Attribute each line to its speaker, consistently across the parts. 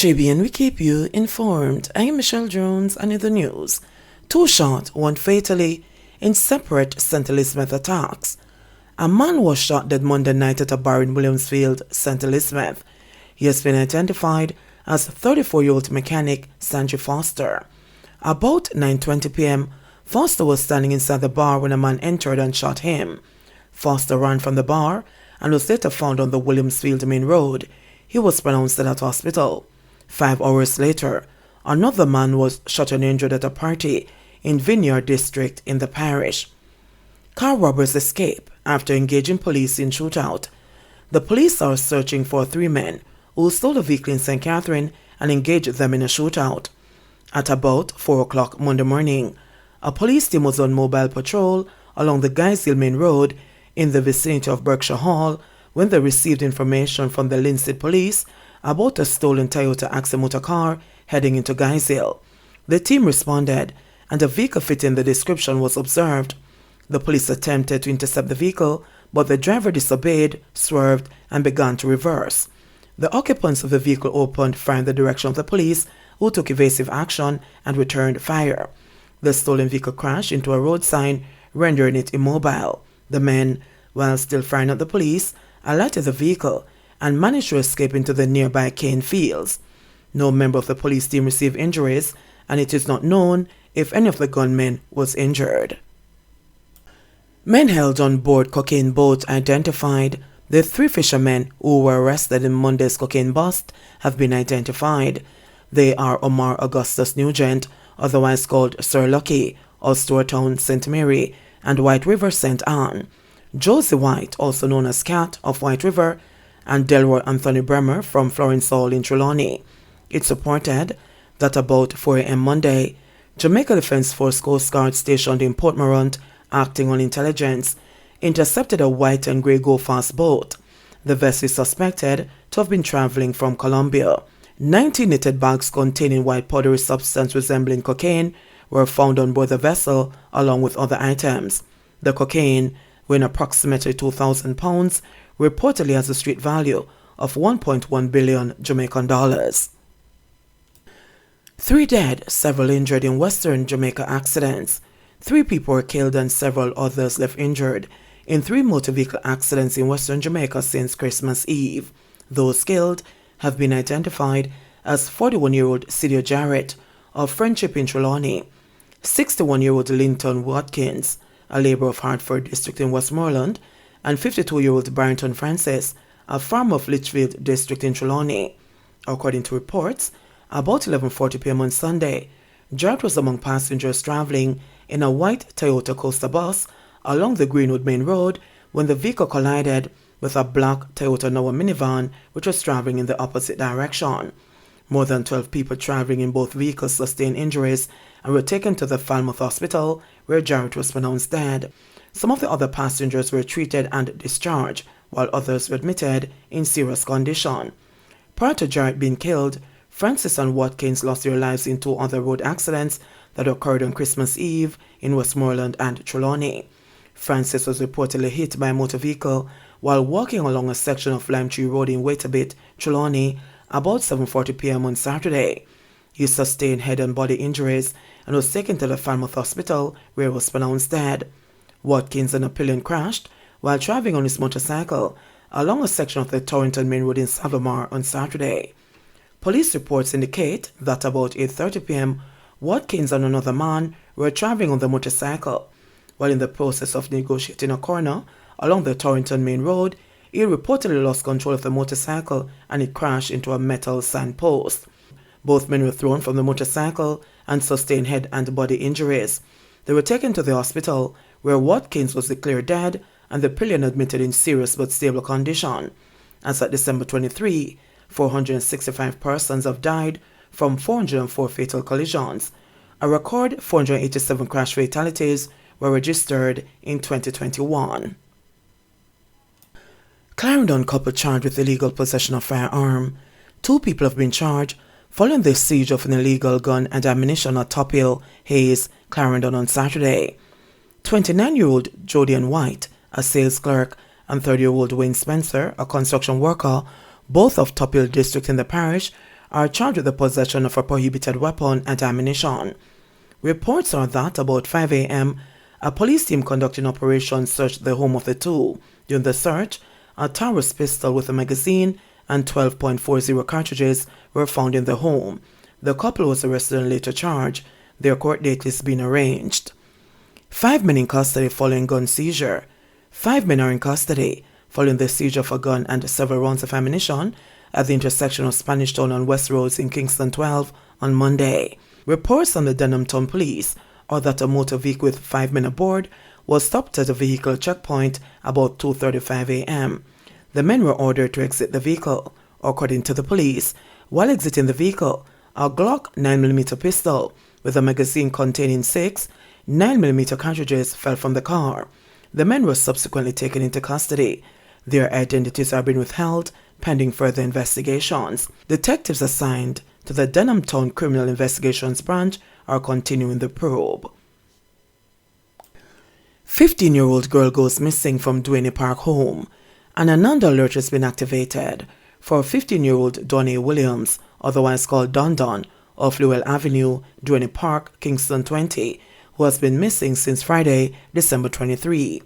Speaker 1: JBN, we keep you informed. I'm Michelle Jones, and in the news, 2 shot, 1 fatally in separate St. Elizabeth attacks. A man was shot dead Monday night at a bar in Williamsfield, St. Elizabeth. He has been identified as 34-year-old mechanic Sanjay Foster. About 9:20 p.m., Foster was standing inside the bar when a man entered and shot him. Foster ran from the bar and was later found on the Williamsfield main road. He was pronounced dead at hospital. 5 hours later, another man was shot and injured at a party in Vineyard District in the parish. Car robbers escape after engaging police in shootout. The police are searching for 3 men who stole a vehicle in St. Catherine and engaged them in a shootout. At about 4 o'clock Monday morning, a police team was on mobile patrol along the Guyshill Main Road in the vicinity of Berkshire Hall when they received information from the Linstead Police about a stolen Toyota Axle motor car heading into Guyshill. The team responded, and a vehicle fitting the description was observed. The police attempted to intercept the vehicle, but the driver disobeyed, swerved, and began to reverse. The occupants of the vehicle opened fire in the direction of the police, who took evasive action and returned fire. The stolen vehicle crashed into a road sign, rendering it immobile. The men, while still firing at the police, alighted the vehicle and managed to escape into the nearby cane fields. No member of the police team received injuries, and it is not known if any of the gunmen was injured. Men held on board cocaine boat identified. The 3 fishermen who were arrested in Monday's cocaine bust have been identified. They are Omar Augustus Nugent, otherwise called Sir Lucky, of Storetown, St. Mary, and White River, St. Anne. Josie White, also known as Cat of White River, and Delroy Anthony Bremer from Florence Hall in Trelawney. It's reported that about 4 a.m. Monday, Jamaica Defence Force Coast Guard stationed in Port Morant, acting on intelligence, intercepted a white and grey go-fast boat. The vessel is suspected to have been traveling from Colombia. 90 knitted bags containing white powdery substance resembling cocaine were found on board the vessel, along with other items. The cocaine, weighing approximately 2,000 pounds, reportedly has a street value of 1.1 billion Jamaican dollars. 3 dead, several injured in Western Jamaica accidents. 3 people were killed and several others left injured in 3 motor vehicle accidents in Western Jamaica since Christmas Eve. Those killed have been identified as 41-year-old Sidio Jarrett of Friendship in Trelawney, 61-year-old Linton Watkins, a labourer of Hartford District in Westmoreland, and 52-year-old Barrington Francis, a farmer of Litchfield District in Trelawney. According to reports, about 11:40 p.m. on Sunday, Jarrett was among passengers travelling in a white Toyota Coaster bus along the Greenwood Main Road when the vehicle collided with a black Toyota Noah minivan which was travelling in the opposite direction. More than 12 people travelling in both vehicles sustained injuries and were taken to the Falmouth Hospital, where Jarrett was pronounced dead. Some of the other passengers were treated and discharged, while others were admitted in serious condition. Prior to Jarrett being killed, Francis and Watkins lost their lives in 2 other road accidents that occurred on Christmas Eve in Westmoreland and Trelawney. Francis was reportedly hit by a motor vehicle while walking along a section of Lime Tree Road in Waitabit, Trelawney, about 7:40 p.m. on Saturday. He sustained head and body injuries and was taken to the Falmouth Hospital, where he was pronounced dead. Watkins and a pillion crashed while traveling on his motorcycle along a section of the Torrington Main Road in Savamar on Saturday. Police reports indicate that about 8:30 p.m., Watkins and another man were traveling on the motorcycle. While in the process of negotiating a corner along the Torrington Main Road, he reportedly lost control of the motorcycle and it crashed into a metal signpost. Both men were thrown from the motorcycle and sustained head and body injuries. They were taken to the hospital, where Watkins was declared dead and the pillion admitted in serious but stable condition. As at December 23, 465 persons have died from 404 fatal collisions. A record 487 crash fatalities were registered in 2021. Clarendon couple charged with illegal possession of firearm. 2 people have been charged following the siege of an illegal gun and ammunition at Top Hill, Hayes, Clarendon on Saturday. 29-year-old Jodian White, a sales clerk, and 30-year-old Wayne Spencer, a construction worker, both of Top Hill District in the parish, are charged with the possession of a prohibited weapon and ammunition. Reports are that about 5 a.m., a police team conducting operations searched the home of the two. During the search, a Taurus pistol with a magazine and 12.40 cartridges were found in the home. The couple was arrested and later charged. Their court date is being arranged. 5 men in custody following gun seizure. 5 men are in custody following the seizure of a gun and several rounds of ammunition at the intersection of Spanish Town and West Roads in Kingston 12 on Monday. Reports from the Denham Town Police are that a motor vehicle with 5 men aboard was stopped at a vehicle checkpoint about 2:35 a.m. The men were ordered to exit the vehicle. According to the police, while exiting the vehicle, a Glock 9mm pistol with a magazine containing 6 9mm cartridges fell from the car. The men were subsequently taken into custody. Their identities are being withheld pending further investigations. Detectives assigned to the Denham Town Criminal Investigations Branch are continuing the probe. 15-year-old girl goes missing from Duane Park home. An Ananda alert has been activated for 15-year-old Donnie Williams, otherwise called Don Don, of Lowell Avenue, Duane Park, Kingston 20, who has been missing since Friday, December 23.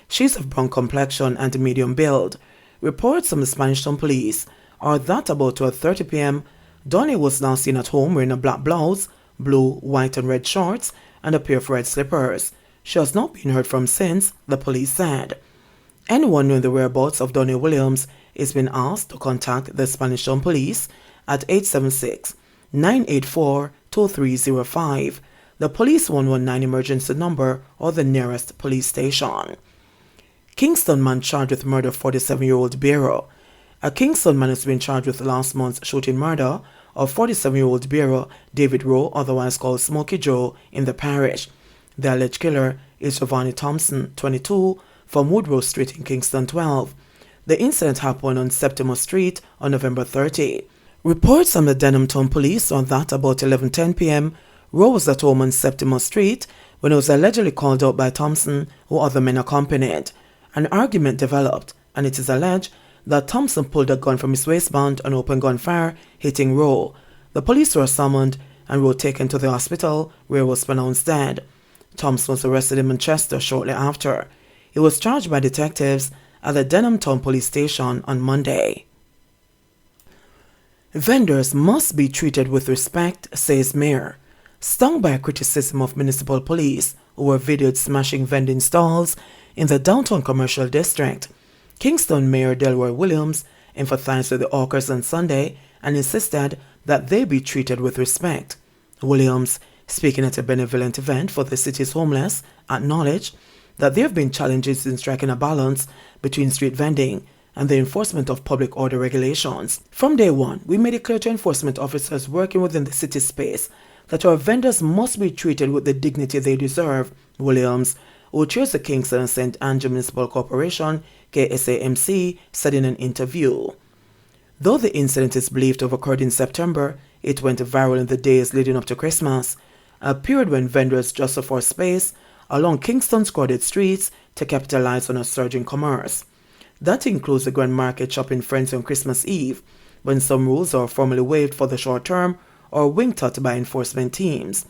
Speaker 1: She's of brown complexion and medium build. Reports from the Spanish Town Police are that about 12:30 p.m., Donnie was now seen at home wearing a black blouse, blue, white and red shorts, and a pair of red slippers. She has not been heard from since, the police said. Anyone knowing the whereabouts of Donnie Williams is being asked to contact the Spanish Town Police at 876-984-2305, the Police 119 emergency number, or the nearest police station. Kingston man charged with murder of 47-year-old bearer. A Kingston man has been charged with last month's shooting murder of 47-year-old bearer David Rowe, otherwise called Smokey Joe, in the parish. The alleged killer is Giovanni Thompson, 22, from Woodrow Street in Kingston 12. The incident happened on Septimus Street on November 30. Reports from the Denham Town Police are that about 11:10 p.m., Rowe was at home on Septimus Street when he was allegedly called out by Thompson, who other men accompanied. An argument developed, and it is alleged that Thompson pulled a gun from his waistband and opened gunfire, hitting Rowe. The police were summoned and Rowe taken to the hospital, where he was pronounced dead. Thompson was arrested in Manchester shortly after. He was charged by detectives at the Denham Town Police Station on Monday. Vendors must be treated with respect, says Mayor. Stung by criticism of municipal police who were videoed smashing vending stalls in the downtown commercial district, Kingston Mayor Delroy Williams empathized with the hawkers on Sunday and insisted that they be treated with respect. Williams, speaking at a benevolent event for the city's homeless, acknowledged that there have been challenges in striking a balance between street vending and the enforcement of public order regulations. From day one, we made it clear to enforcement officers working within the city space that our vendors must be treated with the dignity they deserve, Williams, who chairs the Kingston and St. Andrew Municipal Corporation, KSAMC, said in an interview. Though the incident is believed to have occurred in September, it went viral in the days leading up to Christmas, a period when vendors jostled for space along Kingston's crowded streets to capitalize on a surge in commerce. That includes the Grand Market shopping frenzy on Christmas Eve, when some rules are formally waived for the short term or winked at by enforcement teams.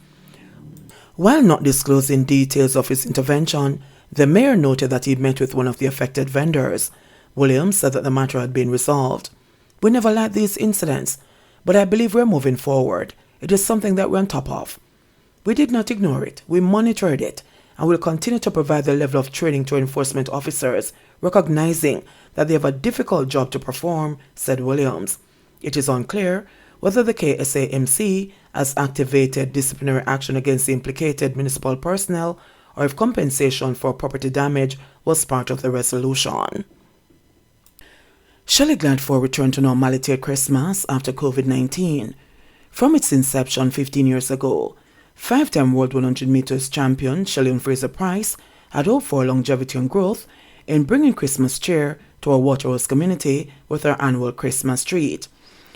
Speaker 1: While not disclosing details of his intervention, the mayor noted that he met with one of the affected vendors. Williams said that the matter had been resolved. We never liked these incidents, but I believe we're moving forward. It is something that we're on top of. We did not ignore it. We monitored it and will continue to provide the level of training to enforcement officers, recognizing that they have a difficult job to perform, said Williams. It is unclear whether the KSAMC has activated disciplinary action against the implicated municipal personnel or if compensation for property damage was part of the resolution. Shelley glad for a return to normality at Christmas after COVID-19. From its inception 15 years ago, 5-time World 100 meters champion Shelly-Ann Fraser-Pryce had hoped for longevity and growth in bringing Christmas cheer to our Waterhouse community with her annual Christmas treat.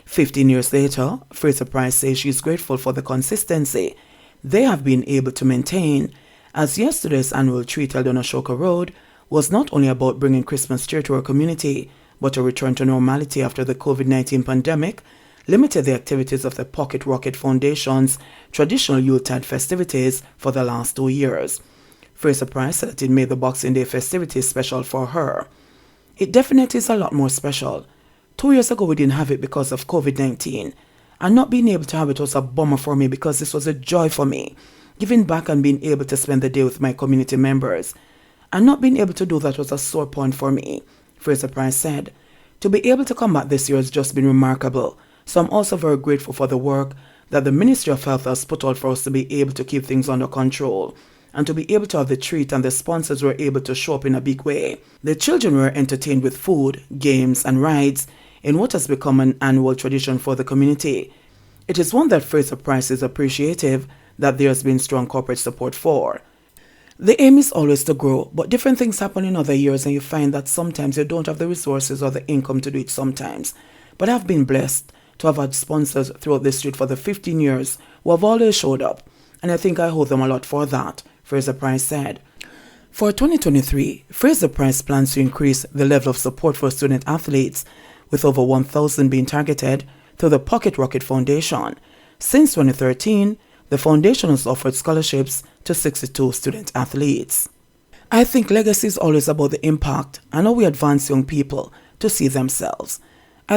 Speaker 1: 15 years later, Fraser-Pryce says she is grateful for the consistency they have been able to maintain, as yesterday's annual treat held on Ashoka Road was not only about bringing Christmas cheer to our community, but a return to normality after the COVID-19 pandemic limited the activities of the Pocket Rocket Foundation's traditional Yuletide festivities for the last 2 years. Fraser-Pryce said that it made the Boxing Day festivities special for her. It definitely is a lot more special. 2 years ago we didn't have it because of COVID-19, and not being able to have it was a bummer for me because this was a joy for me, giving back and being able to spend the day with my community members. And not being able to do that was a sore point for me, Fraser-Pryce said. To be able to come back this year has just been remarkable, so I'm also very grateful for the work that the Ministry of Health has put out for us to be able to keep things under control, and to be able to have the treat and the sponsors were able to show up in a big way. The children were entertained with food, games and rides in what has become an annual tradition for the community. It is one that Fraser-Pryce is appreciative that there has been strong corporate support for. The aim is always to grow, but different things happen in other years and you find that sometimes you don't have the resources or the income to do it sometimes. But I've been blessed to have had sponsors throughout the street for the 15 years who have always showed up, and I think I owe them a lot for that, Fraser-Pryce said. For 2023, Fraser-Pryce plans to increase the level of support for student athletes, with over 1,000 being targeted through the Pocket Rocket Foundation. Since 2013, the foundation has offered scholarships to 62 student athletes. I think legacy is always about the impact and how we advance young people to see themselves. I'm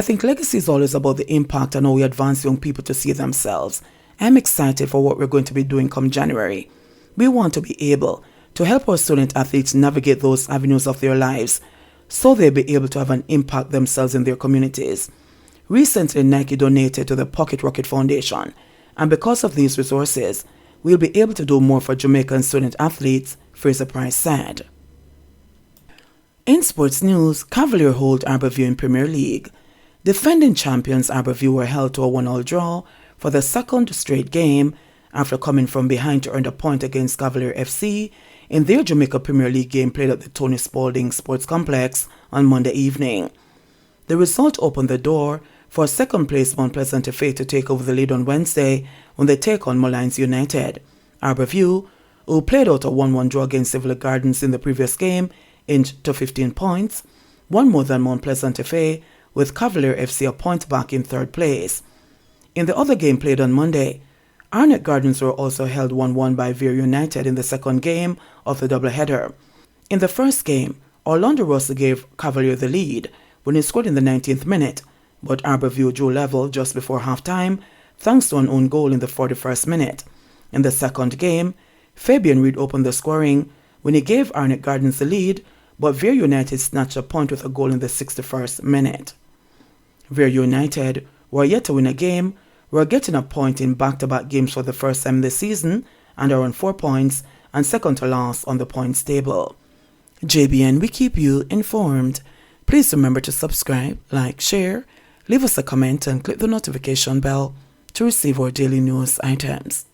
Speaker 1: excited for what we're going to be doing come January. We want to be able to help our student athletes navigate those avenues of their lives so they'll be able to have an impact themselves in their communities. Recently, Nike donated to the Pocket Rocket Foundation, and because of these resources, we'll be able to do more for Jamaican student athletes, Fraser-Pryce said. In sports news, Cavalier hold Arborview in Premier League. Defending champions Arborview were held to a 1-1 draw for the second straight game after coming from behind to earn a point against Cavalier FC in their Jamaica Premier League game played at the Tony Spalding Sports Complex on Monday evening. The result opened the door for second-place Mount Pleasant FA to take over the lead on Wednesday when they take on Molynes United. Arborview, who played out a 1-1 draw against Civil Gardens in the previous game, inched to 15 points, one more than Mount Pleasant FA, with Cavalier FC a point back in third place. In the other game played on Monday, Arnett Gardens were also held 1-1 by Veer United in the second game of the doubleheader. In the first game, Orlando Russell gave Cavalier the lead when he scored in the 19th minute, but Arborview drew level just before half-time thanks to an own goal in the 41st minute. In the second game, Fabian Reid opened the scoring when he gave Arnett Gardens the lead, but Veer United snatched a point with a goal in the 61st minute. Veer United were yet to win a game, were getting a point in back-to-back games for the first time this season and are on 4 points and second to last on the points table. JBN, we keep you informed. Please remember to subscribe, like, share, leave us a comment and click the notification bell to receive our daily news items.